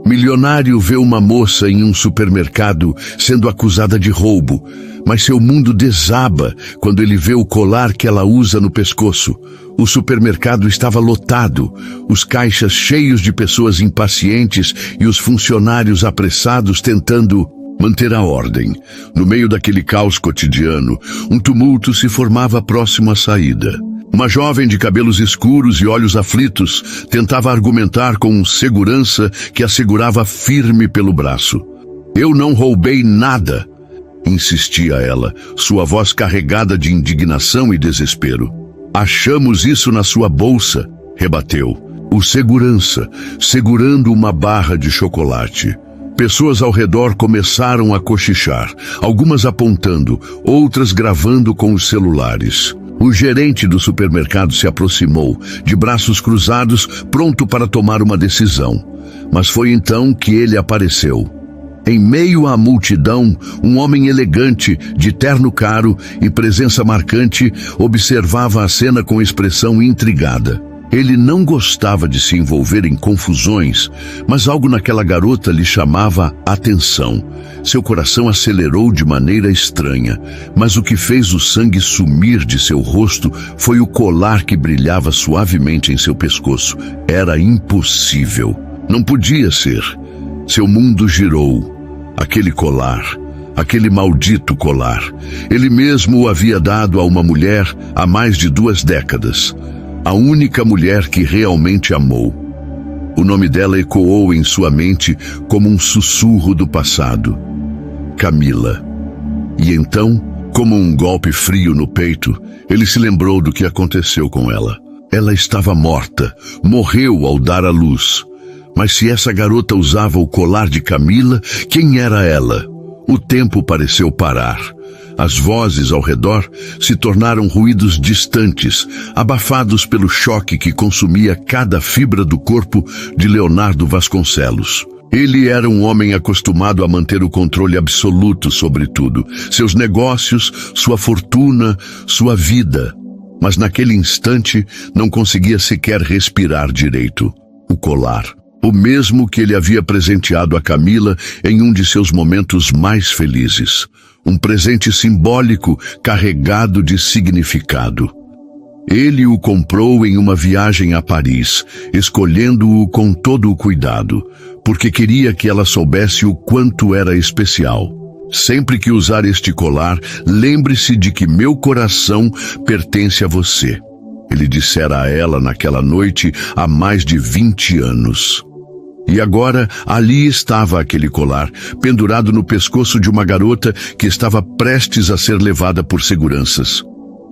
Milionário vê uma moça em um supermercado sendo acusada de roubo, mas seu mundo desaba quando ele vê o colar que ela usa no pescoço. O supermercado estava lotado, os caixas cheios de pessoas impacientes e os funcionários apressados tentando manter a ordem. No meio daquele caos cotidiano, um tumulto se formava próximo à saída. Uma jovem de cabelos escuros e olhos aflitos tentava argumentar com um segurança que a segurava firme pelo braço. "Eu não roubei nada", insistia ela, sua voz carregada de indignação e desespero. "Achamos isso na sua bolsa", rebateu o segurança, segurando uma barra de chocolate. Pessoas ao redor começaram a cochichar, algumas apontando, outras gravando com os celulares. O gerente do supermercado se aproximou, de braços cruzados, pronto para tomar uma decisão. Mas foi então que ele apareceu. Em meio à multidão, um homem elegante, de terno caro e presença marcante, observava a cena com expressão intrigada. Ele não gostava de se envolver em confusões, mas algo naquela garota lhe chamava a atenção. Seu coração acelerou de maneira estranha, mas o que fez o sangue sumir de seu rosto foi o colar que brilhava suavemente em seu pescoço. Era impossível. Não podia ser. Seu mundo girou. Aquele colar, aquele maldito colar. Ele mesmo o havia dado a uma mulher há mais de 2 décadas. A única mulher que realmente amou. O nome dela ecoou em sua mente como um sussurro do passado. Camila. E então, como um golpe frio no peito, ele se lembrou do que aconteceu com ela. Ela estava morta, morreu ao dar à luz. Mas se essa garota usava o colar de Camila, quem era ela? O tempo pareceu parar. As vozes ao redor se tornaram ruídos distantes, abafados pelo choque que consumia cada fibra do corpo de Leonardo Vasconcelos. Ele era um homem acostumado a manter o controle absoluto sobre tudo, seus negócios, sua fortuna, sua vida. Mas naquele instante não conseguia sequer respirar direito. O colar, o mesmo que ele havia presenteado a Camila em um de seus momentos mais felizes. Um presente simbólico carregado de significado. Ele o comprou em uma viagem a Paris, escolhendo-o com todo o cuidado, porque queria que ela soubesse o quanto era especial. Sempre que usar este colar, lembre-se de que meu coração pertence a você. Ele dissera a ela naquela noite há mais de 20 anos. E agora, ali estava aquele colar, pendurado no pescoço de uma garota que estava prestes a ser levada por seguranças.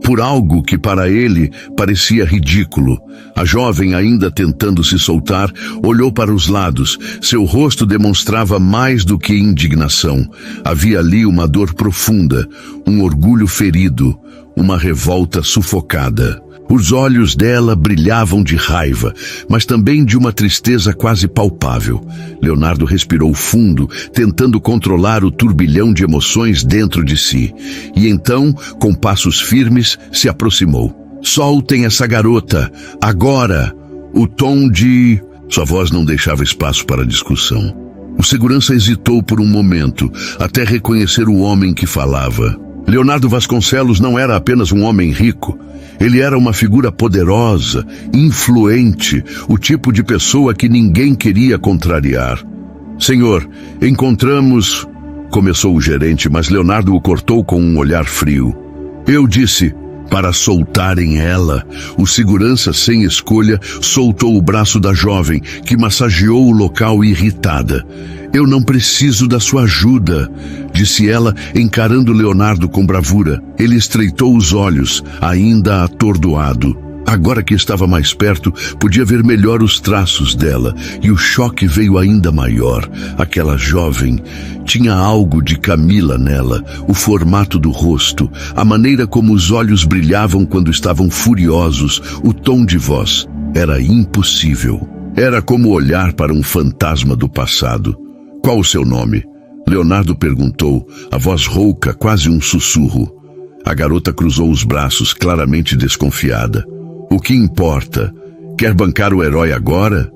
Por algo que para ele parecia ridículo. A jovem, ainda tentando se soltar, olhou para os lados. Seu rosto demonstrava mais do que indignação. Havia ali uma dor profunda, um orgulho ferido, uma revolta sufocada. Os olhos dela brilhavam de raiva, mas também de uma tristeza quase palpável. Leonardo respirou fundo, tentando controlar o turbilhão de emoções dentro de si. E então, com passos firmes, se aproximou. "Soltem essa garota, agora!" O tom de... Sua voz não deixava espaço para discussão. O segurança hesitou por um momento, até reconhecer o homem que falava. Leonardo Vasconcelos não era apenas um homem rico. Ele era uma figura poderosa, influente, o tipo de pessoa que ninguém queria contrariar. "Senhor, encontramos..." começou o gerente, mas Leonardo o cortou com um olhar frio. "Eu disse para soltarem ela." O segurança, sem escolha, soltou o braço da jovem, que massageou o local irritada. "Eu não preciso da sua ajuda", disse ela, encarando Leonardo com bravura. Ele estreitou os olhos, ainda atordoado. Agora que estava mais perto, podia ver melhor os traços dela, e o choque veio ainda maior. Aquela jovem tinha algo de Camila nela, o formato do rosto, a maneira como os olhos brilhavam quando estavam furiosos, o tom de voz. Era impossível. Era como olhar para um fantasma do passado. "Qual o seu nome?" Leonardo perguntou, a voz rouca, quase um sussurro. A garota cruzou os braços, claramente desconfiada. "O que importa? Quer bancar o herói agora?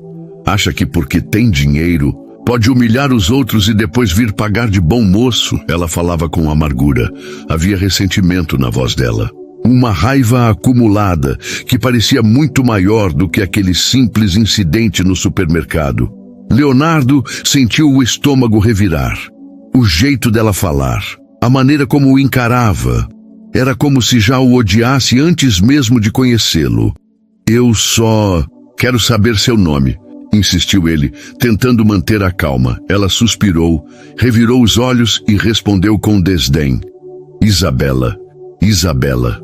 Acha que porque tem dinheiro, Pode humilhar os outros e depois vir pagar de bom moço. Ela falava com amargura. Havia ressentimento na voz dela. Uma raiva acumulada que parecia muito maior do que aquele simples incidente no supermercado. Leonardo sentiu o estômago revirar. O jeito dela falar, a maneira como o encarava, era como se já o odiasse antes mesmo de conhecê-lo. Eu só quero saber seu nome, insistiu ele, tentando manter a calma. Ela suspirou, revirou os olhos e respondeu com desdém. Isabela, Isabela.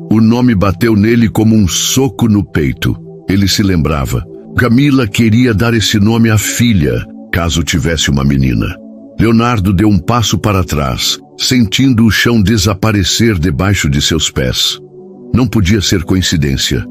O nome bateu nele como um soco no peito. Ele se lembrava. Camila queria dar esse nome à filha, caso tivesse uma menina. Leonardo deu um passo para trás, sentindo o chão desaparecer debaixo de seus pés. Não podia ser coincidência.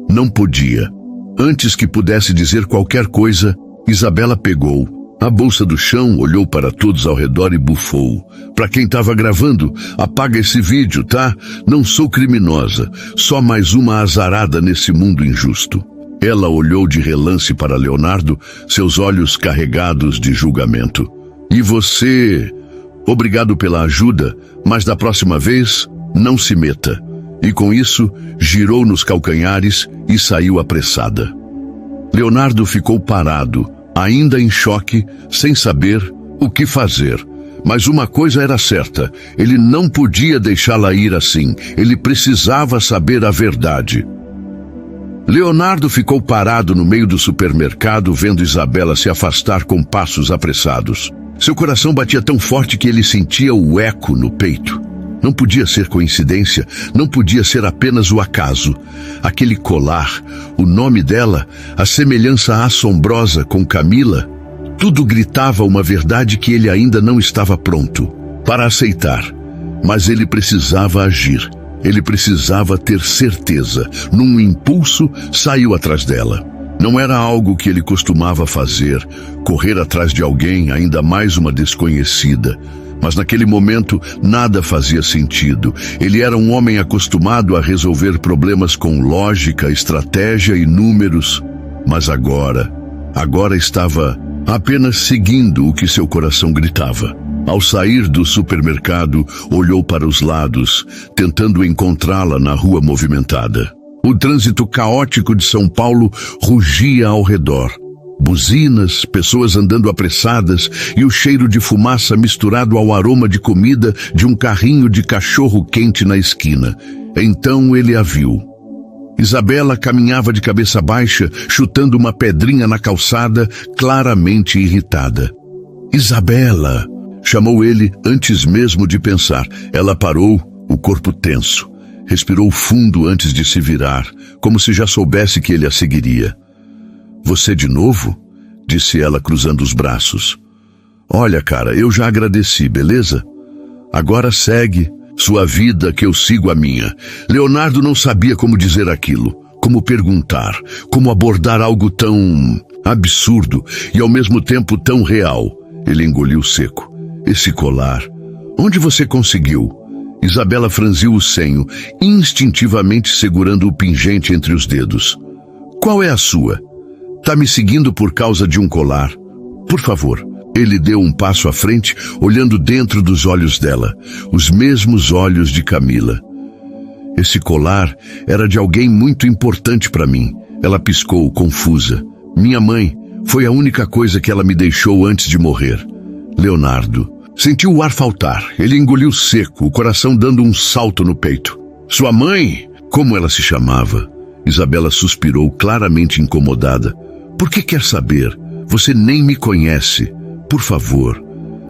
Não podia. Antes que pudesse dizer qualquer coisa, Isabela pegou a bolsa do chão, olhou para todos ao redor e bufou. Para quem estava gravando, apaga esse vídeo, tá? Não sou criminosa, só mais uma azarada nesse mundo injusto. Ela olhou de relance para Leonardo, seus olhos carregados de julgamento. E você? Obrigado pela ajuda, mas da próxima vez, não se meta. E com isso, girou nos calcanhares e saiu apressada. Leonardo ficou parado, ainda em choque, sem saber o que fazer. Mas uma coisa era certa, ele não podia deixá-la ir assim, ele precisava saber a verdade. Leonardo ficou parado no meio do supermercado, vendo Isabela se afastar com passos apressados. Seu coração batia tão forte que ele sentia o eco no peito. Não podia ser coincidência, não podia ser apenas o acaso. Aquele colar, o nome dela, a semelhança assombrosa com Camila, tudo gritava uma verdade que ele ainda não estava pronto para aceitar. Mas ele precisava agir, ele precisava ter certeza. Num impulso, saiu atrás dela. Não era algo que ele costumava fazer, correr atrás de alguém, ainda mais uma desconhecida. Mas naquele momento, nada fazia sentido. Ele era um homem acostumado a resolver problemas com lógica, estratégia e números. Mas agora estava apenas seguindo o que seu coração gritava. Ao sair do supermercado, olhou para os lados, tentando encontrá-la na rua movimentada. O trânsito caótico de São Paulo rugia ao redor. Buzinas, pessoas andando apressadas e o cheiro de fumaça misturado ao aroma de comida de um carrinho de cachorro quente na esquina. Então ele a viu. Isabela caminhava de cabeça baixa, chutando uma pedrinha na calçada, claramente irritada. Isabela! Chamou ele antes mesmo de pensar. Ela parou, o corpo tenso. Respirou fundo antes de se virar, como se já soubesse que ele a seguiria. Você de novo? Disse ela cruzando os braços. Olha, cara, eu já agradeci, beleza? Agora segue sua vida que eu sigo a minha. Leonardo não sabia como dizer aquilo, como perguntar, como abordar algo tão absurdo e ao mesmo tempo tão real. Ele engoliu seco. Esse colar, onde você conseguiu? Isabela franziu o senho, instintivamente segurando o pingente entre os dedos. Qual é a sua? Tá me seguindo por causa de um colar? Por favor. Ele deu um passo à frente, olhando dentro dos olhos dela, os mesmos olhos de Camila. Esse colar era de alguém muito importante para mim. Ela piscou, confusa. Minha mãe foi a única coisa que ela me deixou antes de morrer. Leonardo sentiu o ar faltar. Ele engoliu seco, o coração dando um salto no peito. Sua mãe? Como ela se chamava? Isabela suspirou, claramente incomodada. Por que quer saber? Você nem me conhece. Por favor.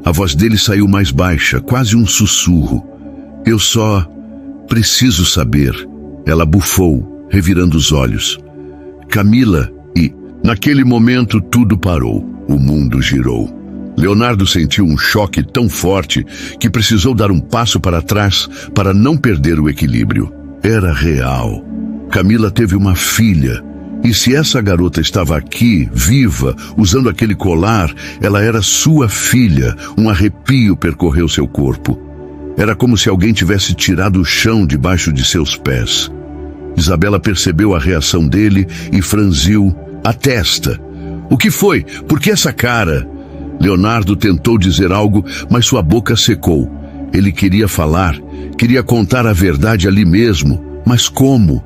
A voz dele saiu mais baixa, quase um sussurro. Eu só preciso saber. Ela bufou, revirando os olhos. Camila, e naquele momento tudo parou. O mundo girou. Leonardo sentiu um choque tão forte que precisou dar um passo para trás para não perder o equilíbrio. Era real. Camila teve uma filha. E se essa garota estava aqui, viva, usando aquele colar, ela era sua filha. Um arrepio percorreu seu corpo. Era como se alguém tivesse tirado o chão debaixo de seus pés. Isabela percebeu a reação dele e franziu a testa. O que foi? Por que essa cara? Leonardo tentou dizer algo, mas sua boca secou. Ele queria falar, queria contar a verdade ali mesmo, mas como?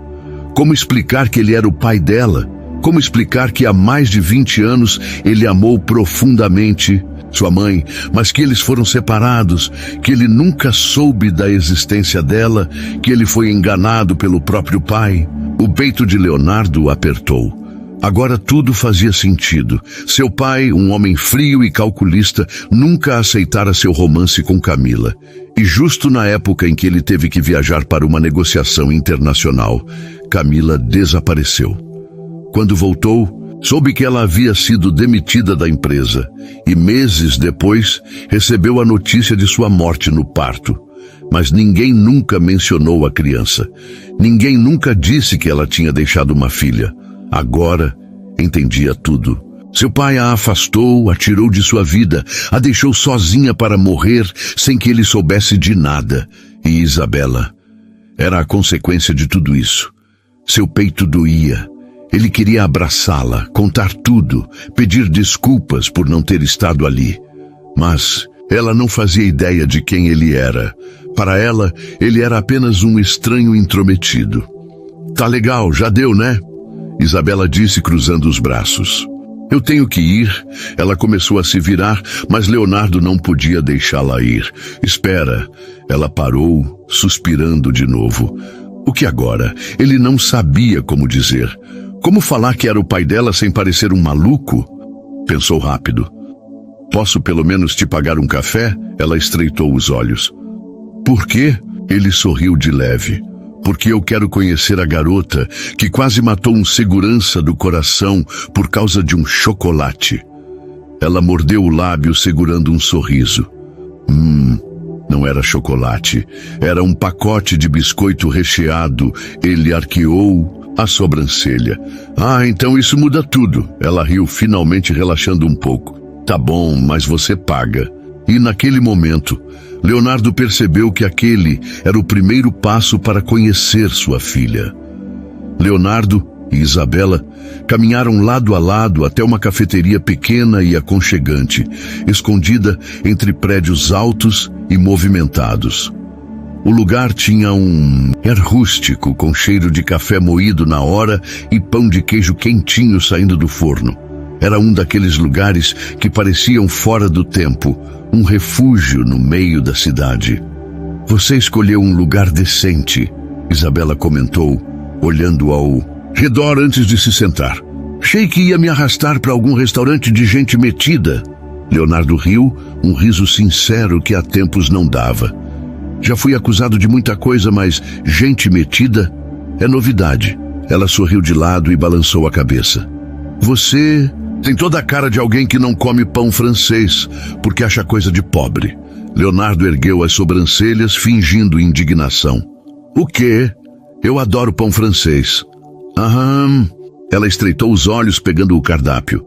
Como explicar que ele era o pai dela? Como explicar que há mais de 20 anos ele amou profundamente sua mãe, mas que eles foram separados, que ele nunca soube da existência dela, que ele foi enganado pelo próprio pai? O peito de Leonardo apertou. Agora tudo fazia sentido. Seu pai, um homem frio e calculista, nunca aceitara seu romance com Camila. E justo na época em que ele teve que viajar para uma negociação internacional, Camila desapareceu. Quando voltou, soube que ela havia sido demitida da empresa e meses depois recebeu a notícia de sua morte no parto. Mas ninguém nunca mencionou a criança. Ninguém nunca disse que ela tinha deixado uma filha. Agora entendia tudo. Seu pai a afastou, a tirou de sua vida, a deixou sozinha para morrer sem que ele soubesse de nada. E Isabela era a consequência de tudo isso. Seu peito doía. Ele queria abraçá-la, contar tudo, pedir desculpas por não ter estado ali. Mas ela não fazia ideia de quem ele era. Para ela, ele era apenas um estranho intrometido. Tá legal, já deu, né? Isabela disse cruzando os braços. Eu tenho que ir. Ela começou a se virar, mas Leonardo não podia deixá-la ir. Espera. Ela parou, suspirando de novo. O que agora? Ele não sabia como dizer. Como falar que era o pai dela sem parecer um maluco? Pensou rápido. Posso pelo menos te pagar um café? Ela estreitou os olhos. Por quê? Ele sorriu de leve. Porque eu quero conhecer a garota que quase matou um segurança do coração por causa de um chocolate. Ela mordeu o lábio segurando um sorriso. Não era chocolate. Era um pacote de biscoito recheado. Ele arqueou a sobrancelha. Então isso muda tudo. Ela riu, finalmente relaxando um pouco. Tá bom, mas você paga. E naquele momento, Leonardo percebeu que aquele era o primeiro passo para conhecer sua filha. Leonardo e Isabela caminharam lado a lado até uma cafeteria pequena e aconchegante, escondida entre prédios altos e movimentados. O lugar tinha um ar rústico, com cheiro de café moído na hora e pão de queijo quentinho saindo do forno. Era um daqueles lugares que pareciam fora do tempo, um refúgio no meio da cidade. Você escolheu um lugar decente, Isabela comentou, olhando ao redor antes de se sentar. Achei que ia me arrastar para algum restaurante de gente metida. Leonardo riu, um riso sincero que há tempos não dava. Já fui acusado de muita coisa, mas gente metida é novidade. Ela sorriu de lado e balançou a cabeça. Você tem toda a cara de alguém que não come pão francês, porque acha coisa de pobre. Leonardo ergueu as sobrancelhas, fingindo indignação. O quê? Eu adoro pão francês. Ela estreitou os olhos pegando o cardápio.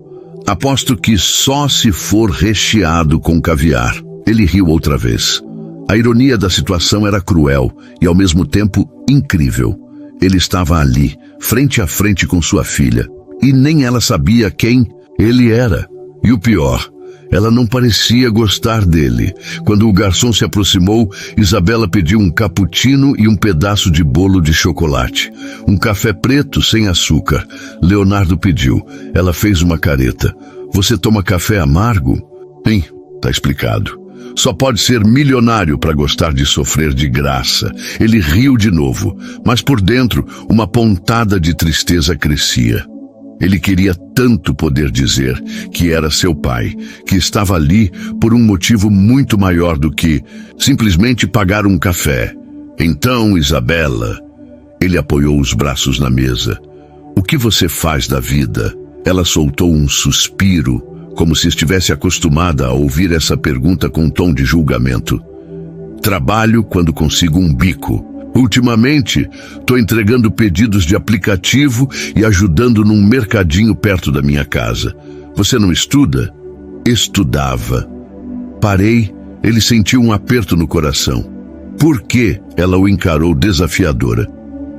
Aposto que só se for recheado com caviar. Ele riu outra vez. A ironia da situação era cruel e ao mesmo tempo incrível. Ele estava ali, frente a frente com sua filha, e nem ela sabia quem ele era. E o pior, ela não parecia gostar dele. Quando o garçom se aproximou, Isabela pediu um cappuccino e um pedaço de bolo de chocolate. Um café preto sem açúcar. Leonardo pediu. Ela fez uma careta. Você toma café amargo? Sim, tá explicado. Só pode ser milionário para gostar de sofrer de graça. Ele riu de novo, mas por dentro uma pontada de tristeza crescia. Ele queria tanto poder dizer que era seu pai, que estava ali por um motivo muito maior do que simplesmente pagar um café. Então, Isabela, ele apoiou os braços na mesa. O que você faz da vida? Ela soltou um suspiro, como se estivesse acostumada a ouvir essa pergunta com tom de julgamento. Trabalho quando consigo um bico. Ultimamente, estou entregando pedidos de aplicativo e ajudando num mercadinho perto da minha casa. Você não estuda? Estudava. Parei, ele sentiu um aperto no coração. Por que? Ela o encarou desafiadora.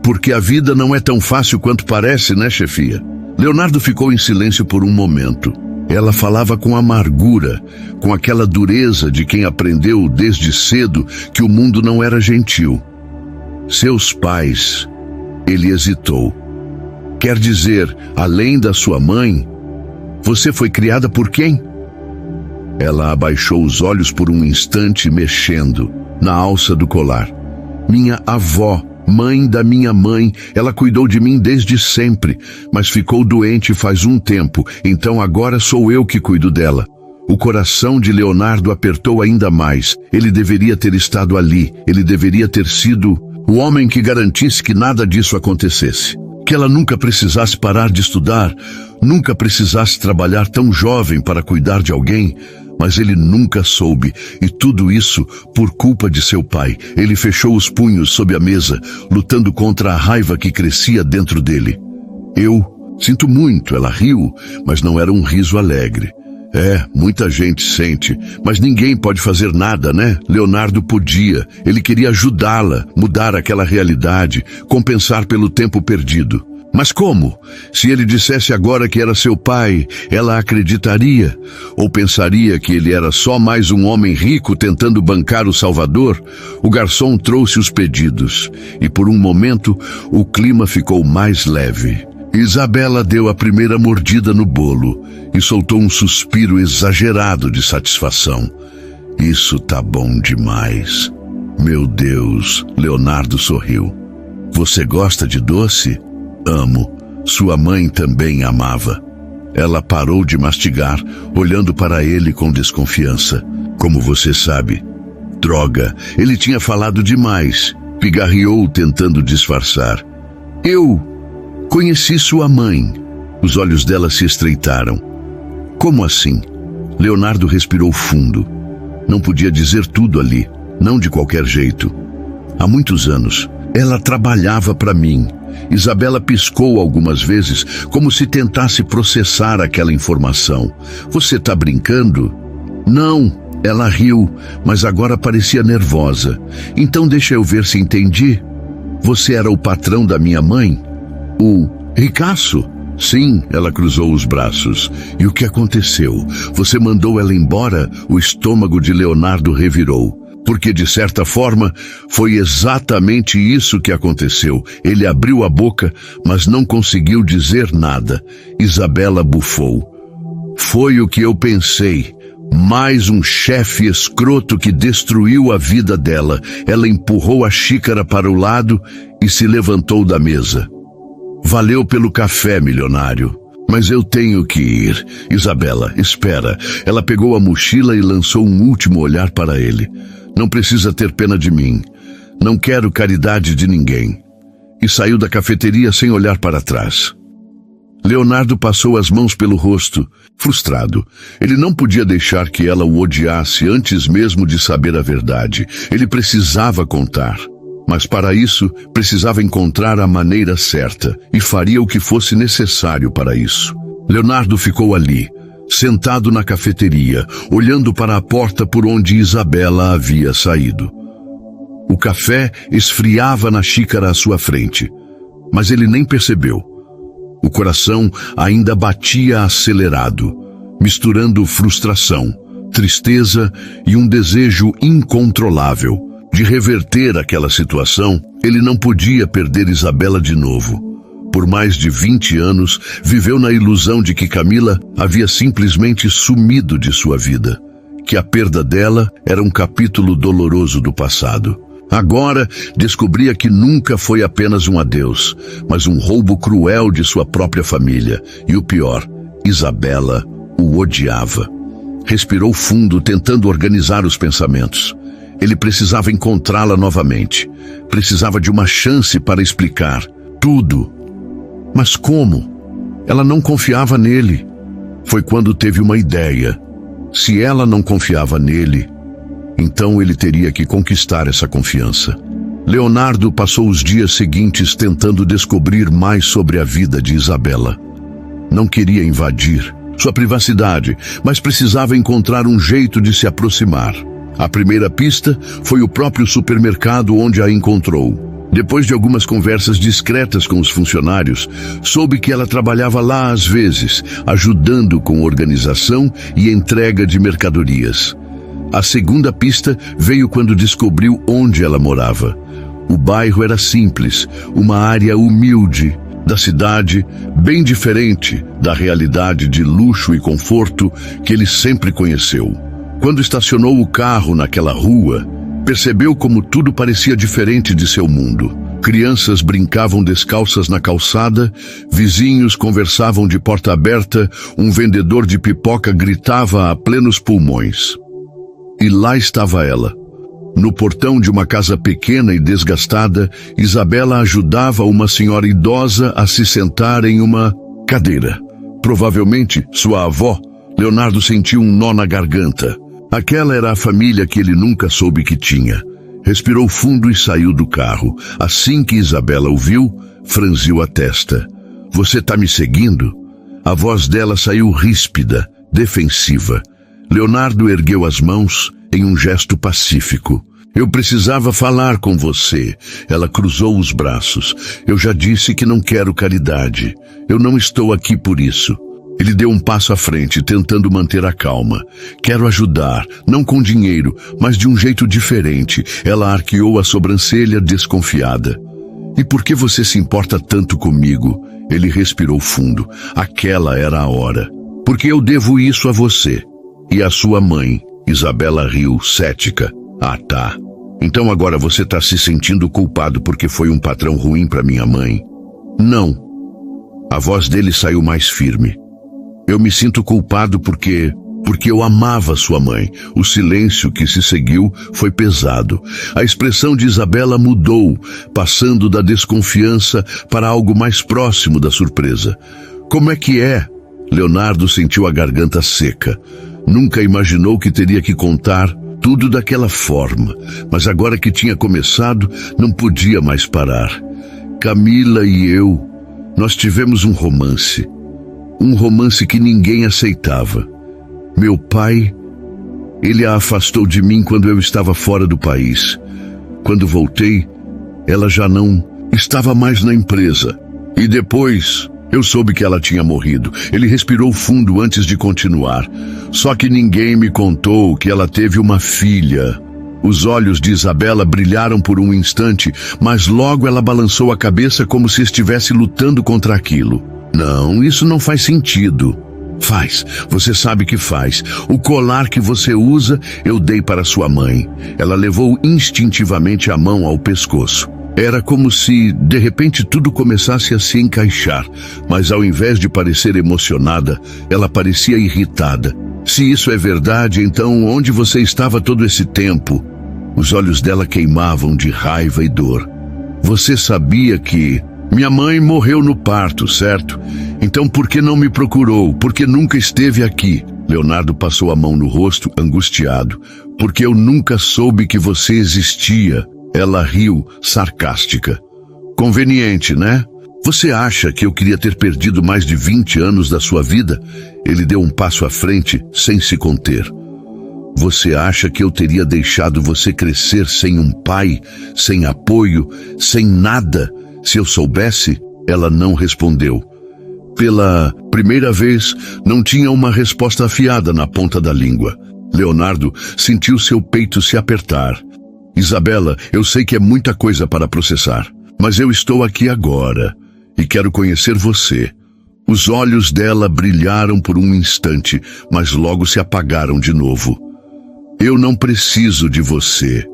Porque a vida não é tão fácil quanto parece, né, chefia? Leonardo ficou em silêncio por um momento. Ela falava com amargura, com aquela dureza de quem aprendeu desde cedo que o mundo não era gentil. Seus pais, ele hesitou. Quer dizer, além da sua mãe, você foi criada por quem? Ela abaixou os olhos por um instante, mexendo na alça do colar. Minha avó, mãe da minha mãe, ela cuidou de mim desde sempre, mas ficou doente faz um tempo, então agora sou eu que cuido dela. O coração de Leonardo apertou ainda mais. Ele deveria ter estado ali, ele deveria ter sido o homem que garantisse que nada disso acontecesse. Que ela nunca precisasse parar de estudar, nunca precisasse trabalhar tão jovem para cuidar de alguém. Mas ele nunca soube, e tudo isso por culpa de seu pai. Ele fechou os punhos sob a mesa, lutando contra a raiva que crescia dentro dele. Eu sinto muito, ela riu, mas não era um riso alegre. Muita gente sente, mas ninguém pode fazer nada, né? Leonardo podia, ele queria ajudá-la, mudar aquela realidade, compensar pelo tempo perdido. Mas como? Se ele dissesse agora que era seu pai, ela acreditaria? Ou pensaria que ele era só mais um homem rico tentando bancar o Salvador? O garçom trouxe os pedidos, e por um momento o clima ficou mais leve. Isabela deu a primeira mordida no bolo e soltou um suspiro exagerado de satisfação. Isso tá bom demais. Meu Deus, Leonardo sorriu. Você gosta de doce? Amo. Sua mãe também amava. Ela parou de mastigar, olhando para ele com desconfiança. Como você sabe? Droga, ele tinha falado demais. Pigarreou tentando disfarçar. Eu conheci sua mãe. Os olhos dela se estreitaram. Como assim? Leonardo respirou fundo. Não podia dizer tudo ali, não de qualquer jeito. Há muitos anos, ela trabalhava para mim. Isabela piscou algumas vezes, como se tentasse processar aquela informação. Você tá brincando? Não, ela riu, mas agora parecia nervosa. Então deixa eu ver se entendi. Você era o patrão da minha mãe? O ricaço? Sim, ela cruzou os braços. E o que aconteceu? Você mandou ela embora? O estômago de Leonardo revirou. Porque, de certa forma, foi exatamente isso que aconteceu. Ele abriu a boca, mas não conseguiu dizer nada. Isabela bufou. Foi o que eu pensei. Mais um chefe escroto que destruiu a vida dela. Ela empurrou a xícara para o lado e se levantou da mesa. Valeu pelo café, milionário. Mas eu tenho que ir. Isabela, espera. Ela pegou a mochila e lançou um último olhar para ele. Não precisa ter pena de mim. Não quero caridade de ninguém. E saiu da cafeteria sem olhar para trás. Leonardo passou as mãos pelo rosto, frustrado. Ele não podia deixar que ela o odiasse antes mesmo de saber a verdade. Ele precisava contar. Mas para isso, precisava encontrar a maneira certa, e faria o que fosse necessário para isso. Leonardo ficou ali, sentado na cafeteria, olhando para a porta por onde Isabela havia saído. O café esfriava na xícara à sua frente, mas ele nem percebeu. O coração ainda batia acelerado, misturando frustração, tristeza e um desejo incontrolável de reverter aquela situação. Ele não podia perder Isabela de novo. Por mais de 20 anos, viveu na ilusão de que Camila havia simplesmente sumido de sua vida, que a perda dela era um capítulo doloroso do passado. Agora, descobria que nunca foi apenas um adeus, mas um roubo cruel de sua própria família. E o pior, Isabela o odiava. Respirou fundo, tentando organizar os pensamentos. Ele precisava encontrá-la novamente. Precisava de uma chance para explicar tudo. Mas como? Ela não confiava nele. Foi quando teve uma ideia. Se ela não confiava nele, então ele teria que conquistar essa confiança. Leonardo passou os dias seguintes tentando descobrir mais sobre a vida de Isabela. Não queria invadir sua privacidade, mas precisava encontrar um jeito de se aproximar. A primeira pista foi o próprio supermercado onde a encontrou. Depois de algumas conversas discretas com os funcionários, soube que ela trabalhava lá às vezes, ajudando com organização e entrega de mercadorias. A segunda pista veio quando descobriu onde ela morava. O bairro era simples, uma área humilde da cidade, bem diferente da realidade de luxo e conforto que ele sempre conheceu. Quando estacionou o carro naquela rua, percebeu como tudo parecia diferente de seu mundo. Crianças brincavam descalças na calçada, vizinhos conversavam de porta aberta, um vendedor de pipoca gritava a plenos pulmões. E lá estava ela. No portão de uma casa pequena e desgastada, Isabela ajudava uma senhora idosa a se sentar em uma cadeira. Provavelmente sua avó. Leonardo sentiu um nó na garganta. Aquela era a família que ele nunca soube que tinha. Respirou fundo e saiu do carro. Assim que Isabela o viu, franziu a testa. "Você tá me seguindo?" A voz dela saiu ríspida, defensiva. Leonardo ergueu as mãos em um gesto pacífico. "Eu precisava falar com você." Ela cruzou os braços. "Eu já disse que não quero caridade. Eu não estou aqui por isso." Ele deu um passo à frente, tentando manter a calma. "Quero ajudar, não com dinheiro, mas de um jeito diferente." Ela arqueou a sobrancelha, desconfiada. "E por que você se importa tanto comigo?" Ele respirou fundo. Aquela era a hora. "Porque eu devo isso a você. E a sua mãe." Isabela riu, cética. "Ah, tá. Então agora você está se sentindo culpado porque foi um patrão ruim para minha mãe?" "Não." A voz dele saiu mais firme. "Eu me sinto culpado porque eu amava sua mãe." O silêncio que se seguiu foi pesado. A expressão de Isabela mudou, passando da desconfiança para algo mais próximo da surpresa. "Como é que é?" Leonardo sentiu a garganta seca. Nunca imaginou que teria que contar tudo daquela forma, mas agora que tinha começado, não podia mais parar. "Camila e eu, nós tivemos um romance. Um romance que ninguém aceitava. Meu pai, ele a afastou de mim quando eu estava fora do país. Quando voltei, ela já não estava mais na empresa. E depois, eu soube que ela tinha morrido." Ele respirou fundo antes de continuar. "Só que ninguém me contou que ela teve uma filha." Os olhos de Isabela brilharam por um instante, mas logo ela balançou a cabeça como se estivesse lutando contra aquilo. "Não, isso não faz sentido." "Faz, você sabe que faz. O colar que você usa, eu dei para sua mãe." Ela levou instintivamente a mão ao pescoço. Era como se, de repente, tudo começasse a se encaixar, mas ao invés de parecer emocionada, ela parecia irritada. "Se isso é verdade, então onde você estava todo esse tempo?" Os olhos dela queimavam de raiva e dor. "Você sabia que minha mãe morreu no parto, certo? Então por que não me procurou? Por que nunca esteve aqui?" Leonardo passou a mão no rosto, angustiado. "Porque eu nunca soube que você existia." Ela riu, sarcástica. "Conveniente, né? Você acha que eu queria ter perdido mais de 20 anos da sua vida?" Ele deu um passo à frente, sem se conter. "Você acha que eu teria deixado você crescer sem um pai, sem apoio, sem nada? Se eu soubesse?" Ela não respondeu. Pela primeira vez, não tinha uma resposta afiada na ponta da língua. Leonardo sentiu seu peito se apertar. "Isabela, eu sei que é muita coisa para processar, mas eu estou aqui agora e quero conhecer você." Os olhos dela brilharam por um instante, mas logo se apagaram de novo. "Eu não preciso de você."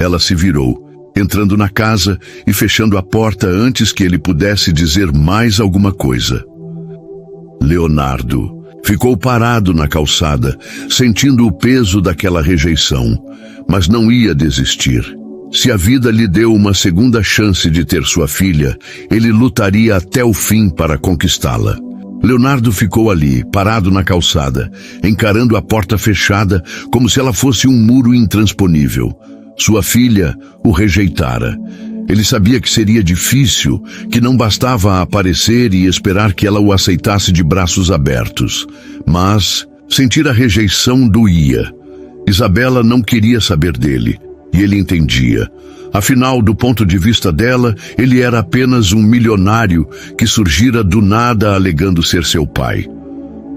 Ela se virou, entrando na casa e fechando a porta antes que ele pudesse dizer mais alguma coisa. Leonardo ficou parado na calçada, sentindo o peso daquela rejeição, mas não ia desistir. Se a vida lhe deu uma segunda chance de ter sua filha, ele lutaria até o fim para conquistá-la. Leonardo ficou ali, parado na calçada, encarando a porta fechada como se ela fosse um muro intransponível. Sua filha o rejeitara. Ele sabia que seria difícil, que não bastava aparecer e esperar que ela o aceitasse de braços abertos. Mas sentir a rejeição doía. Isabela não queria saber dele, e ele entendia. Afinal, do ponto de vista dela, ele era apenas um milionário que surgira do nada alegando ser seu pai.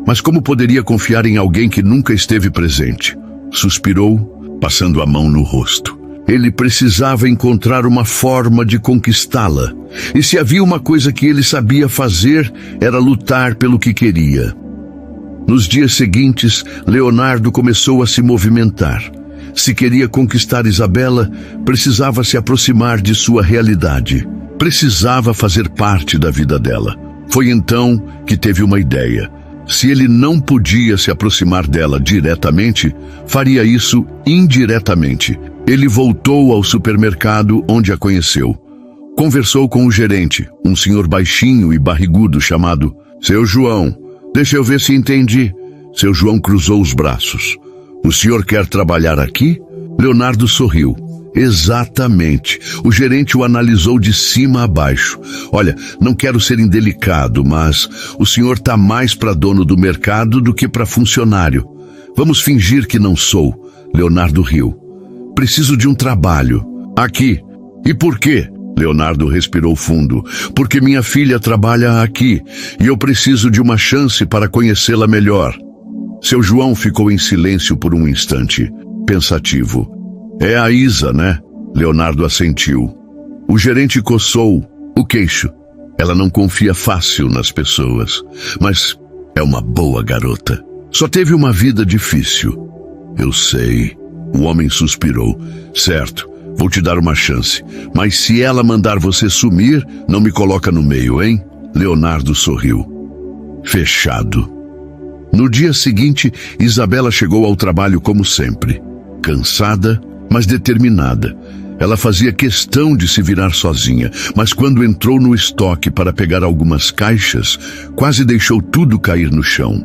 Mas como poderia confiar em alguém que nunca esteve presente? Suspirou, passando a mão no rosto. Ele precisava encontrar uma forma de conquistá-la. E se havia uma coisa que ele sabia fazer, era lutar pelo que queria. Nos dias seguintes, Leonardo começou a se movimentar. Se queria conquistar Isabela, precisava se aproximar de sua realidade. Precisava fazer parte da vida dela. Foi então que teve uma ideia. Se ele não podia se aproximar dela diretamente, faria isso indiretamente. Ele voltou ao supermercado onde a conheceu. Conversou com o gerente, um senhor baixinho e barrigudo chamado Seu João. Deixa eu ver se entendi. Seu João cruzou os braços. O senhor quer trabalhar aqui? Leonardo sorriu. Exatamente. O gerente o analisou de cima a baixo. Olha, não quero ser indelicado, mas o senhor tá mais para dono do mercado do que para funcionário. Vamos fingir que não sou. Leonardo riu. Preciso de um trabalho. Aqui. E por quê? Leonardo respirou fundo. Porque minha filha trabalha aqui e eu preciso de uma chance para conhecê-la melhor. Seu João ficou em silêncio por um instante, pensativo. É a Isa, né? Leonardo assentiu. O gerente coçou o queixo. Ela não confia fácil nas pessoas, mas é uma boa garota. Só teve uma vida difícil. Eu sei. O homem suspirou. Certo, vou te dar uma chance. Mas se ela mandar você sumir, não me coloca no meio, hein? Leonardo sorriu. Fechado. No dia seguinte, Isabela chegou ao trabalho como sempre. Cansada, mas determinada. Ela fazia questão de se virar sozinha, mas quando entrou no estoque para pegar algumas caixas, quase deixou tudo cair no chão.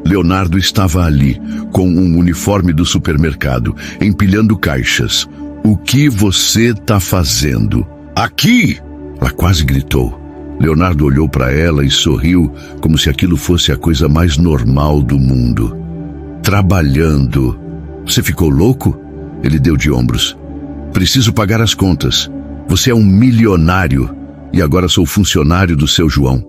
Leonardo estava ali, com um uniforme do supermercado, empilhando caixas. O que você tá fazendo? Aqui! Ela quase gritou. Leonardo olhou para ela e sorriu como se aquilo fosse a coisa mais normal do mundo. Trabalhando. Você ficou louco? Ele deu de ombros. Preciso pagar as contas. Você é um milionário e agora sou funcionário do seu João.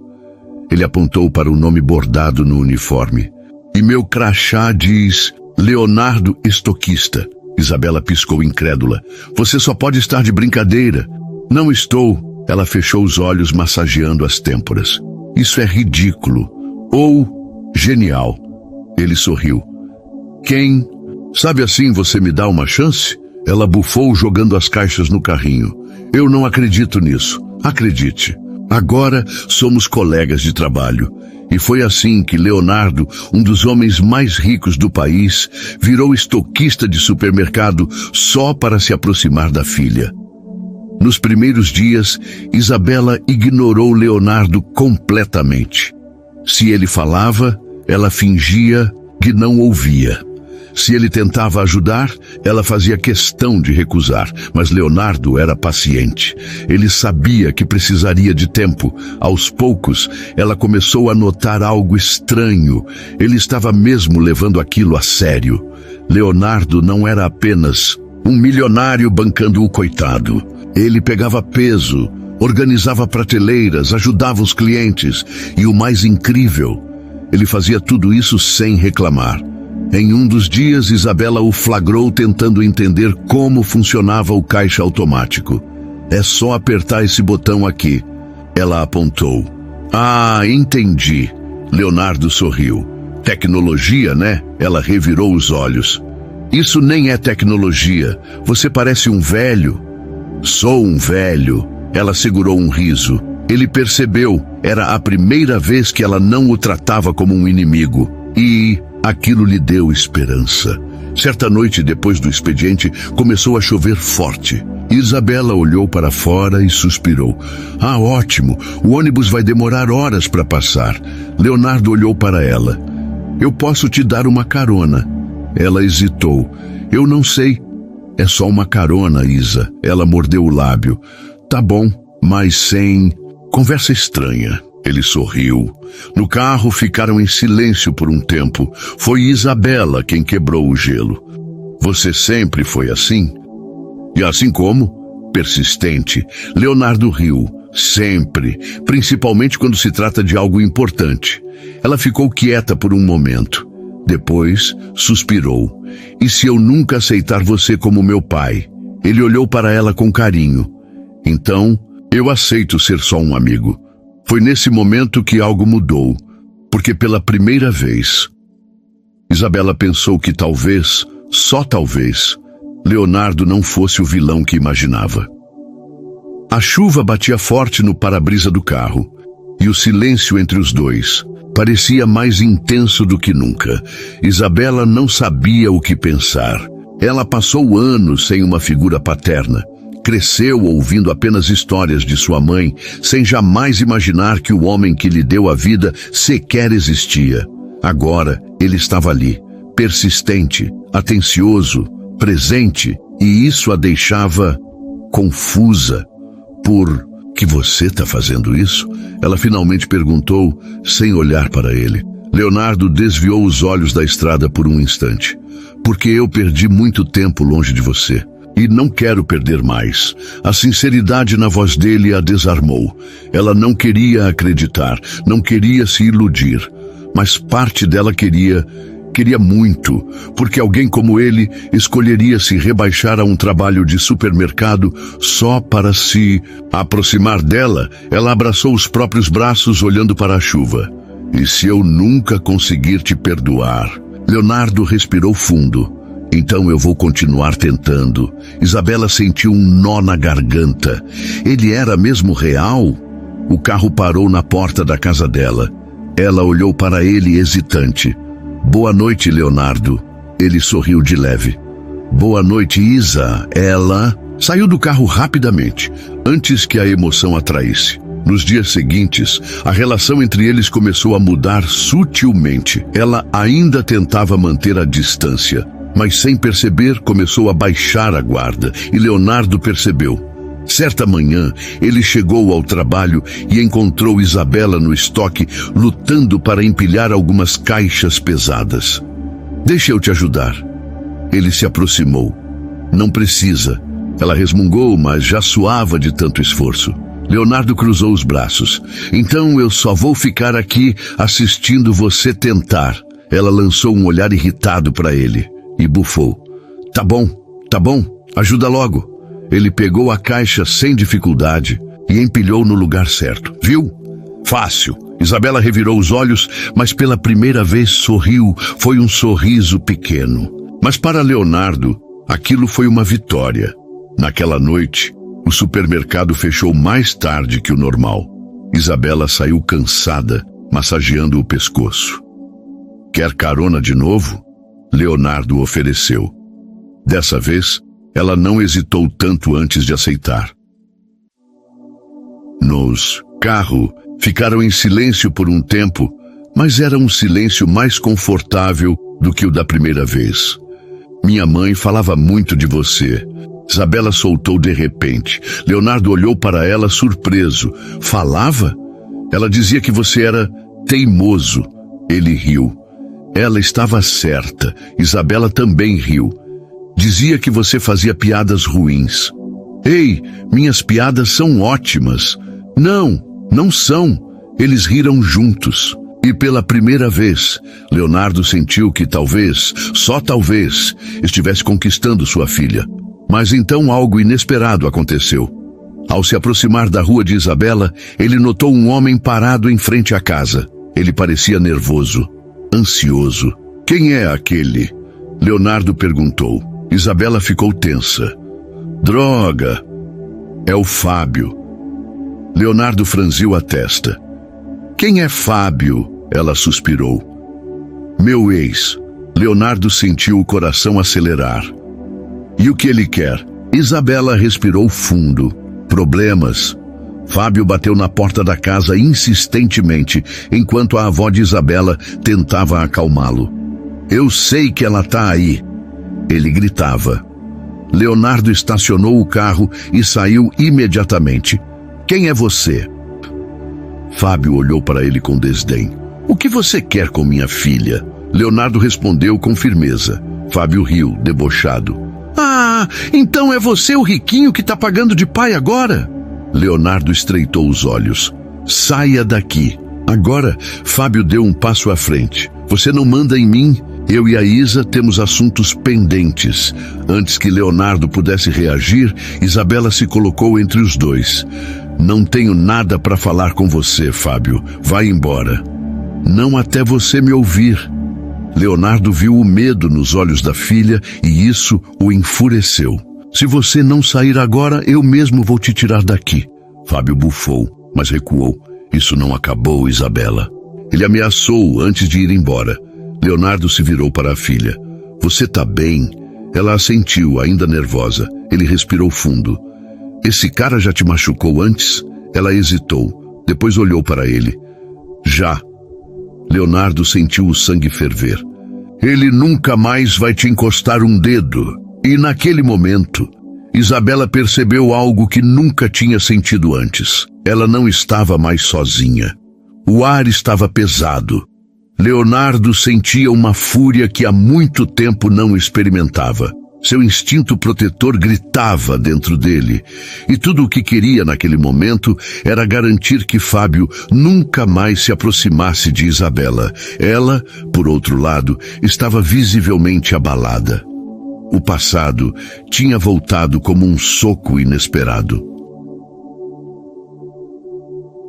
Ele apontou para o nome bordado no uniforme. E meu crachá diz Leonardo Estoquista. Isabela piscou incrédula. Você só pode estar de brincadeira. Não estou. Ela fechou os olhos massageando as têmporas. Isso é ridículo. Ou genial. Ele sorriu. Quem? Sabe assim você me dá uma chance? Ela bufou jogando as caixas no carrinho. Eu não acredito nisso. Acredite. Agora somos colegas de trabalho. E foi assim que Leonardo, um dos homens mais ricos do país, virou estoquista de supermercado só para se aproximar da filha. Nos primeiros dias, Isabela ignorou Leonardo completamente. Se ele falava, ela fingia que não ouvia. Se ele tentava ajudar, ela fazia questão de recusar, mas Leonardo era paciente. Ele sabia que precisaria de tempo. Aos poucos, ela começou a notar algo estranho. Ele estava mesmo levando aquilo a sério. Leonardo não era apenas um milionário bancando o coitado. Ele pegava peso, organizava prateleiras, ajudava os clientes. E o mais incrível, ele fazia tudo isso sem reclamar. Em um dos dias, Isabela o flagrou tentando entender como funcionava o caixa automático. É só apertar esse botão aqui. Ela apontou. Ah, entendi. Leonardo sorriu. Tecnologia, né? Ela revirou os olhos. Isso nem é tecnologia. Você parece um velho. Sou um velho. Ela segurou um riso. Ele percebeu. Era a primeira vez que ela não o tratava como um inimigo. E aquilo lhe deu esperança. Certa noite, depois do expediente, começou a chover forte. Isabela olhou para fora e suspirou. Ah, ótimo, o ônibus vai demorar horas para passar. Leonardo olhou para ela. Eu posso te dar uma carona. Ela hesitou. Eu não sei. É só uma carona, Isa. Ela mordeu o lábio. Tá bom, mas sem conversa estranha. Ele sorriu. No carro ficaram em silêncio por um tempo. Foi Isabela quem quebrou o gelo. Você sempre foi assim? E assim como? persistente, Leonardo riu, sempre, principalmente quando se trata de algo importante. Ela ficou quieta por um momento. Depois, suspirou. E se eu nunca aceitar você como meu pai? Ele olhou para ela com carinho. Então, eu aceito ser só um amigo. Foi nesse momento que algo mudou, porque pela primeira vez, Isabela pensou que talvez, só talvez, Leonardo não fosse o vilão que imaginava. A chuva batia forte no para-brisa do carro, e o silêncio entre os dois parecia mais intenso do que nunca. Isabela não sabia o que pensar. Ela passou anos sem uma figura paterna. Cresceu ouvindo apenas histórias de sua mãe, sem jamais imaginar que o homem que lhe deu a vida sequer existia. Agora, ele estava ali, persistente, atencioso, presente, e isso a deixava confusa. Por que você está fazendo isso? Ela finalmente perguntou, sem olhar para ele. Leonardo desviou os olhos da estrada por um instante. Porque eu perdi muito tempo longe de você. E não quero perder mais. A sinceridade na voz dele a desarmou. Ela não queria acreditar, não queria se iludir. Mas parte dela queria muito, porque alguém como ele escolheria se rebaixar a um trabalho de supermercado só para se aproximar dela. Ela abraçou os próprios braços olhando para a chuva. E se eu nunca conseguir te perdoar? Leonardo respirou fundo. Então eu vou continuar tentando. Isabela sentiu um nó na garganta. Ele era mesmo real? O carro parou na porta da casa dela. Ela olhou para ele hesitante. Boa noite, Leonardo. Ele sorriu de leve. Boa noite, Isa. Ela saiu do carro rapidamente, antes que a emoção a traísse. Nos dias seguintes, a relação entre eles começou a mudar sutilmente. Ela ainda tentava manter a distância, mas sem perceber começou a baixar a guarda, e Leonardo percebeu. Certa manhã, ele chegou ao trabalho e encontrou Isabela no estoque, lutando para empilhar algumas caixas pesadas. Deixa eu te ajudar. Ele se aproximou. Não precisa. Ela resmungou, mas já suava de tanto esforço. Leonardo cruzou os braços. Então eu só vou ficar aqui assistindo você tentar. Ela lançou um olhar irritado para ele e bufou. Tá bom, ajuda logo. Ele pegou a caixa sem dificuldade e empilhou no lugar certo. Viu? Fácil. Isabela revirou os olhos, mas pela primeira vez sorriu. Foi um sorriso pequeno. Mas para Leonardo, aquilo foi uma vitória. Naquela noite, o supermercado fechou mais tarde que o normal. Isabela saiu cansada, massageando o pescoço. Quer carona de novo? Leonardo ofereceu. Dessa vez, ela não hesitou tanto antes de aceitar. Nos carro, ficaram em silêncio por um tempo, mas era um silêncio mais confortável do que o da primeira vez. Minha mãe falava muito de você. Isabela soltou de repente. Leonardo olhou para ela surpreso. Falava? Ela dizia que você era teimoso. Ele riu. Ela estava certa. Isabela também riu. Dizia que você fazia piadas ruins. Ei, minhas piadas são ótimas. Não são. Eles riram juntos. E pela primeira vez, Leonardo sentiu que talvez, só talvez, estivesse conquistando sua filha. Mas então algo inesperado aconteceu. Ao se aproximar da rua de Isabela, ele notou um homem parado em frente à casa. Ele parecia nervoso, ansioso. Quem é aquele? Leonardo perguntou. Isabela ficou tensa. Droga! É o Fábio. Leonardo franziu a testa. Quem é Fábio? Ela suspirou. Meu ex. Leonardo sentiu o coração acelerar. E o que ele quer? Isabela respirou fundo. Problemas. Fábio bateu na porta da casa insistentemente, enquanto a avó de Isabela tentava acalmá-lo. Eu sei que ela tá aí. Ele gritava. Leonardo estacionou o carro e saiu imediatamente. Quem é você? Fábio olhou para ele com desdém. O que você quer com minha filha? Leonardo respondeu com firmeza. Fábio riu, debochado. Ah, então é você o riquinho que tá pagando de pai agora? Leonardo estreitou os olhos. Saia daqui. Agora, Fábio deu um passo à frente. Você não manda em mim? Eu e a Isa temos assuntos pendentes. Antes que Leonardo pudesse reagir, Isabela se colocou entre os dois. Não tenho nada para falar com você, Fábio. Vai embora. Não até você me ouvir. Leonardo viu o medo nos olhos da filha e isso o enfureceu. Se você não sair agora, eu mesmo vou te tirar daqui. Fábio bufou, mas recuou. Isso não acabou, Isabela. Ele ameaçou antes de ir embora. Leonardo se virou para a filha. Você tá bem? Ela assentiu, ainda nervosa. Ele respirou fundo. Esse cara já te machucou antes? Ela hesitou. Depois olhou para ele. Já. Leonardo sentiu o sangue ferver. Ele nunca mais vai te encostar um dedo. E naquele momento, Isabela percebeu algo que nunca tinha sentido antes. Ela não estava mais sozinha. O ar estava pesado. Leonardo sentia uma fúria que há muito tempo não experimentava. Seu instinto protetor gritava dentro dele. E tudo o que queria naquele momento era garantir que Fábio nunca mais se aproximasse de Isabela. Ela, por outro lado, estava visivelmente abalada. O passado tinha voltado como um soco inesperado.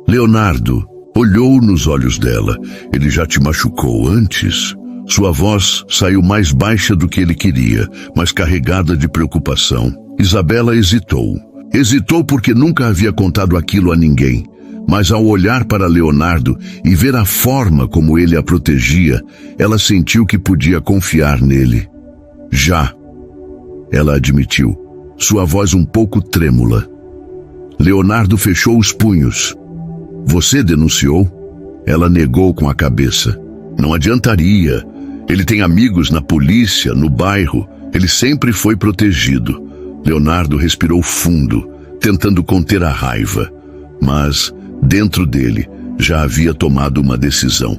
Leonardo olhou nos olhos dela. Ele já te machucou antes? Sua voz saiu mais baixa do que ele queria, mas carregada de preocupação. Isabela hesitou. Hesitou porque nunca havia contado aquilo a ninguém. Mas ao olhar para Leonardo e ver a forma como ele a protegia, ela sentiu que podia confiar nele. Já. Ela admitiu, sua voz um pouco trêmula. Leonardo fechou os punhos. Você denunciou? Ela negou com a cabeça. Não adiantaria. Ele tem amigos na polícia, no bairro. Ele sempre foi protegido. Leonardo respirou fundo, tentando conter a raiva. Mas, dentro dele, já havia tomado uma decisão.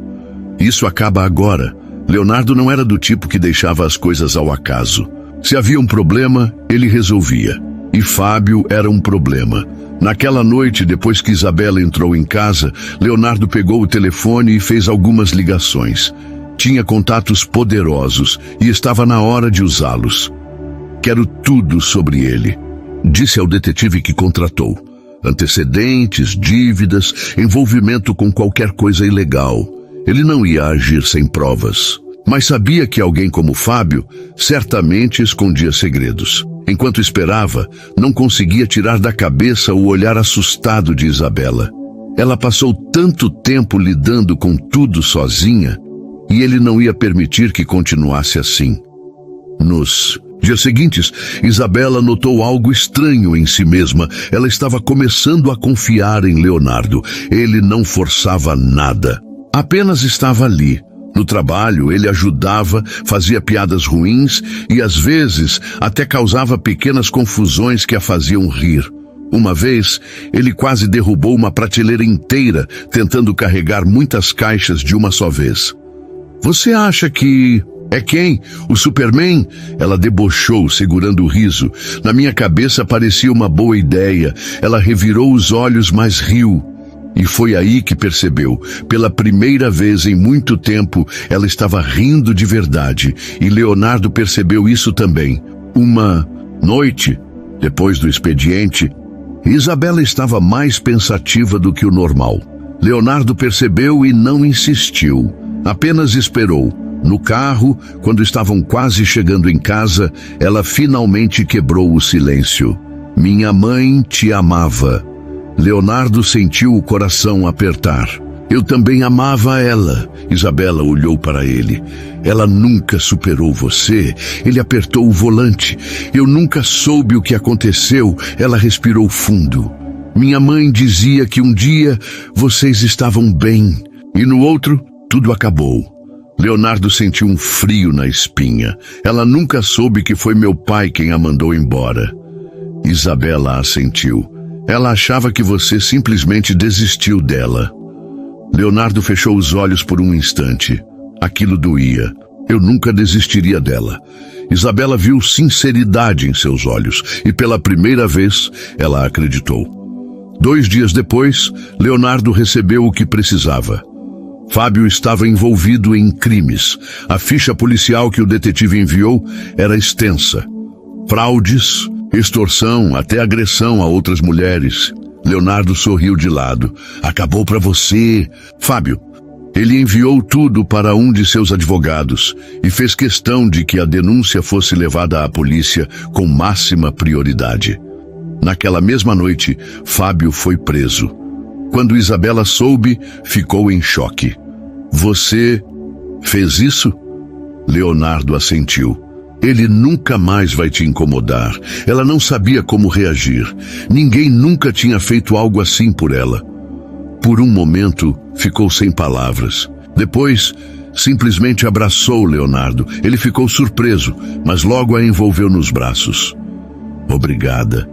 Isso acaba agora. Leonardo não era do tipo que deixava as coisas ao acaso. Se havia um problema, ele resolvia. E Fábio era um problema. Naquela noite, depois que Isabela entrou em casa, Leonardo pegou o telefone e fez algumas ligações. Tinha contatos poderosos e estava na hora de usá-los. Quero tudo sobre ele, disse ao detetive que contratou. Antecedentes, dívidas, envolvimento com qualquer coisa ilegal. Ele não ia agir sem provas. Mas sabia que alguém como Fábio certamente escondia segredos. Enquanto esperava, não conseguia tirar da cabeça o olhar assustado de Isabela. Ela passou tanto tempo lidando com tudo sozinha, e ele não ia permitir que continuasse assim. Nos dias seguintes, Isabela notou algo estranho em si mesma. Ela estava começando a confiar em Leonardo. Ele não forçava nada. Apenas estava ali. No trabalho, ele ajudava, fazia piadas ruins e, às vezes, até causava pequenas confusões que a faziam rir. Uma vez, ele quase derrubou uma prateleira inteira, tentando carregar muitas caixas de uma só vez. Você acha que... É quem? O Superman? Ela debochou, segurando o riso. Na minha cabeça parecia uma boa ideia. Ela revirou os olhos, mas riu. E foi aí que percebeu. Pela primeira vez em muito tempo, ela estava rindo de verdade. E Leonardo percebeu isso também. Uma noite, depois do expediente, Isabela estava mais pensativa do que o normal. Leonardo percebeu e não insistiu. Apenas esperou. No carro, quando estavam quase chegando em casa, ela finalmente quebrou o silêncio. Minha mãe te amava. Leonardo sentiu o coração apertar. Eu também amava ela. Isabela olhou para ele. Ela nunca superou você. Ele apertou o volante. Eu nunca soube o que aconteceu. Ela respirou fundo. Minha mãe dizia que um dia vocês estavam bem. E no outro, tudo acabou. Leonardo sentiu um frio na espinha. Ela nunca soube que foi meu pai quem a mandou embora. Isabela assentiu. Ela achava que você simplesmente desistiu dela. Leonardo fechou os olhos por um instante. Aquilo doía. Eu nunca desistiria dela. Isabela viu sinceridade em seus olhos e pela primeira vez ela acreditou. 2 dias depois, Leonardo recebeu o que precisava. Fábio estava envolvido em crimes. A ficha policial que o detetive enviou era extensa. Fraudes, extorsão, até agressão a outras mulheres. Leonardo sorriu de lado. Acabou para você, Fábio. Ele enviou tudo para um de seus advogados e fez questão de que a denúncia fosse levada à polícia com máxima prioridade. Naquela mesma noite, Fábio foi preso. Quando Isabela soube, ficou em choque. Você fez isso? Leonardo assentiu. Ele nunca mais vai te incomodar. Ela não sabia como reagir. Ninguém nunca tinha feito algo assim por ela. Por um momento, ficou sem palavras. Depois, simplesmente abraçou Leonardo. Ele ficou surpreso, mas logo a envolveu nos braços. Obrigada,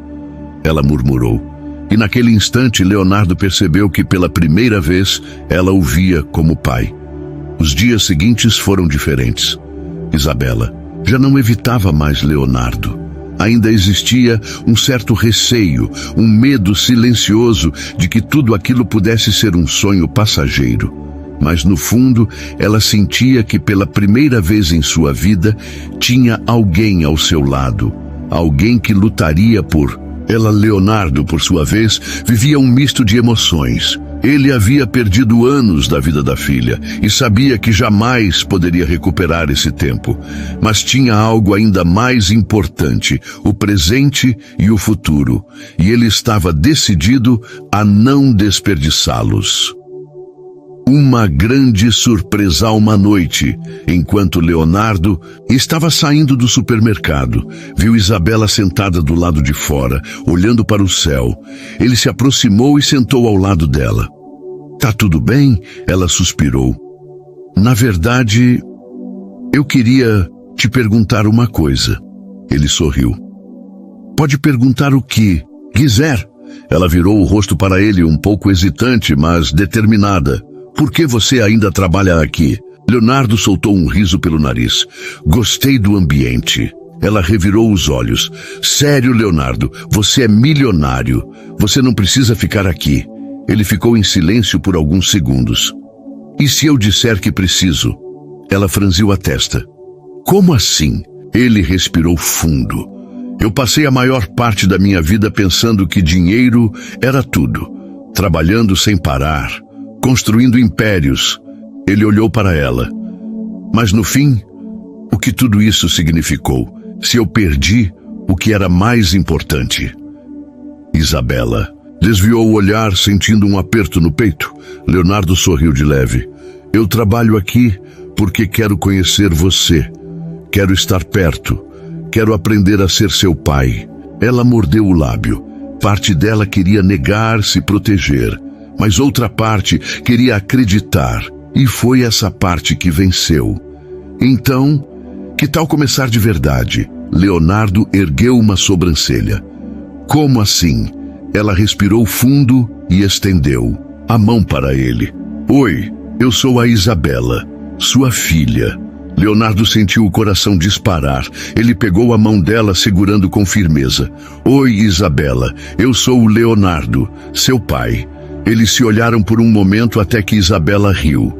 ela murmurou. E naquele instante, Leonardo percebeu que pela primeira vez ela o via como pai. Os dias seguintes foram diferentes. Isabela já não evitava mais Leonardo. Ainda existia um certo receio, um medo silencioso de que tudo aquilo pudesse ser um sonho passageiro. Mas no fundo, ela sentia que pela primeira vez em sua vida, tinha alguém ao seu lado. Alguém que lutaria por ela. Leonardo, por sua vez, vivia um misto de emoções. Ele havia perdido anos da vida da filha e sabia que jamais poderia recuperar esse tempo. Mas tinha algo ainda mais importante, o presente e o futuro. E ele estava decidido a não desperdiçá-los. Uma grande surpresa uma noite, enquanto Leonardo estava saindo do supermercado, viu Isabela sentada do lado de fora, olhando para o céu. Ele se aproximou e sentou ao lado dela. Tá tudo bem? Ela suspirou. Na verdade, eu queria te perguntar uma coisa. Ele sorriu. Pode perguntar o que quiser. Ela virou o rosto para ele, um pouco hesitante, mas determinada. Por que você ainda trabalha aqui? Leonardo soltou um riso pelo nariz. Gostei do ambiente. Ela revirou os olhos. Sério, Leonardo, você é milionário. Você não precisa ficar aqui. Ele ficou em silêncio por alguns segundos. E se eu disser que preciso? Ela franziu a testa. Como assim? Ele respirou fundo. Eu passei a maior parte da minha vida pensando que dinheiro era tudo. Trabalhando sem parar. Construindo impérios. Ele olhou para ela. Mas no fim, o que tudo isso significou? Se eu perdi o que era mais importante? Isabela desviou o olhar, sentindo um aperto no peito. Leonardo sorriu de leve. Eu trabalho aqui porque quero conhecer você. Quero estar perto. Quero aprender a ser seu pai. Ela mordeu o lábio. Parte dela queria negar, se proteger. Mas outra parte queria acreditar, e foi essa parte que venceu. Então, que tal começar de verdade? Leonardo ergueu uma sobrancelha. Como assim? Ela respirou fundo e estendeu a mão para ele. Oi, eu sou a Isabela, sua filha. Leonardo sentiu o coração disparar. Ele pegou a mão dela segurando com firmeza. Oi, Isabela, eu sou o Leonardo, seu pai. Eles se olharam por um momento até que Isabela riu.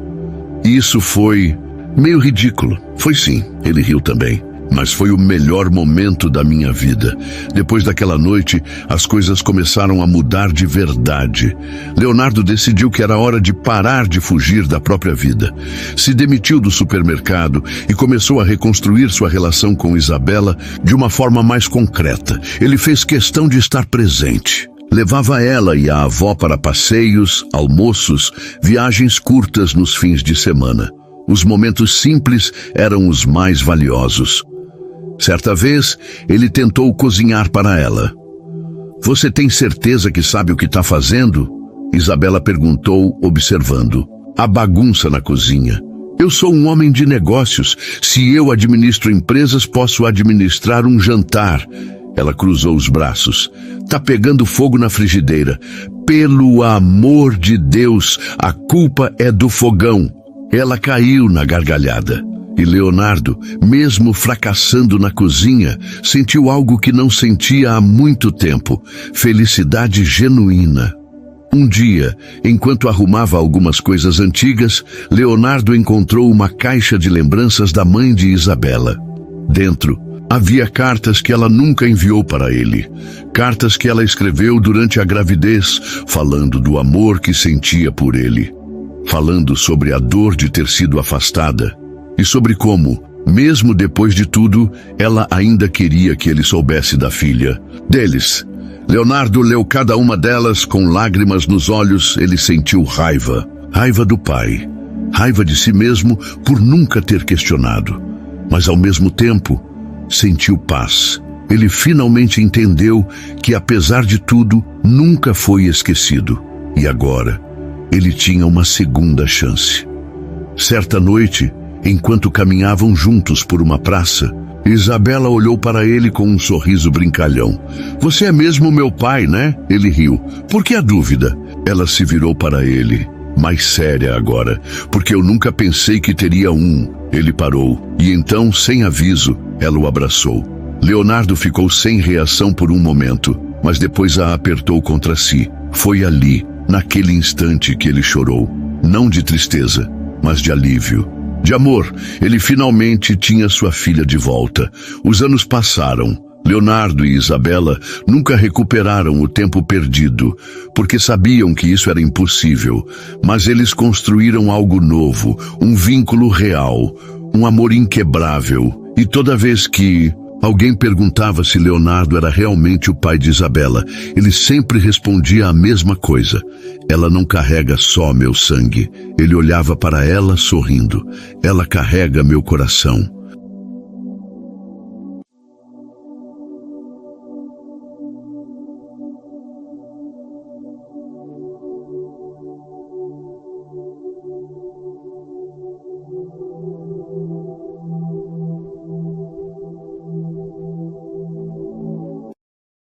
Isso foi meio ridículo. Foi sim, ele riu também. Mas foi o melhor momento da minha vida. Depois daquela noite, as coisas começaram a mudar de verdade. Leonardo decidiu que era hora de parar de fugir da própria vida. Se demitiu do supermercado e começou a reconstruir sua relação com Isabela de uma forma mais concreta. Ele fez questão de estar presente. Levava ela e a avó para passeios, almoços, viagens curtas nos fins de semana. Os momentos simples eram os mais valiosos. Certa vez, ele tentou cozinhar para ela. Você tem certeza que sabe o que está fazendo? Isabela perguntou, observando a bagunça na cozinha. Eu sou um homem de negócios. Se eu administro empresas, posso administrar um jantar. Ela cruzou os braços. Tá pegando fogo na frigideira. Pelo amor de Deus, a culpa é do fogão. Ela caiu na gargalhada. E Leonardo, mesmo fracassando na cozinha, sentiu algo que não sentia há muito tempo: felicidade genuína. Um dia, enquanto arrumava algumas coisas antigas, Leonardo encontrou uma caixa de lembranças da mãe de Isabela. Dentro, havia cartas que ela nunca enviou para ele. Cartas que ela escreveu durante a gravidez, falando do amor que sentia por ele. Falando sobre a dor de ter sido afastada. E sobre como, mesmo depois de tudo, ela ainda queria que ele soubesse da filha deles. Leonardo leu cada uma delas com lágrimas nos olhos. Ele sentiu raiva. Raiva do pai. Raiva de si mesmo por nunca ter questionado. Mas ao mesmo tempo, sentiu paz. Ele finalmente entendeu que, apesar de tudo, nunca foi esquecido. E agora, ele tinha uma segunda chance. Certa noite, enquanto caminhavam juntos por uma praça, Isabela olhou para ele com um sorriso brincalhão. "Você é mesmo meu pai, né?" Ele riu. "Por que a dúvida?" Ela se virou para ele, mais séria agora. "Porque eu nunca pensei que teria um." Ele parou, e então, sem aviso, ela o abraçou. Leonardo ficou sem reação por um momento, mas depois a apertou contra si. Foi ali, naquele instante, que ele chorou. Não de tristeza, mas de alívio. De amor. Ele finalmente tinha sua filha de volta. Os anos passaram. Leonardo e Isabela nunca recuperaram o tempo perdido, porque sabiam que isso era impossível. Mas eles construíram algo novo, um vínculo real, um amor inquebrável. E toda vez que alguém perguntava se Leonardo era realmente o pai de Isabela, ele sempre respondia a mesma coisa: "Ela não carrega só meu sangue." Ele olhava para ela sorrindo. "Ela carrega meu coração."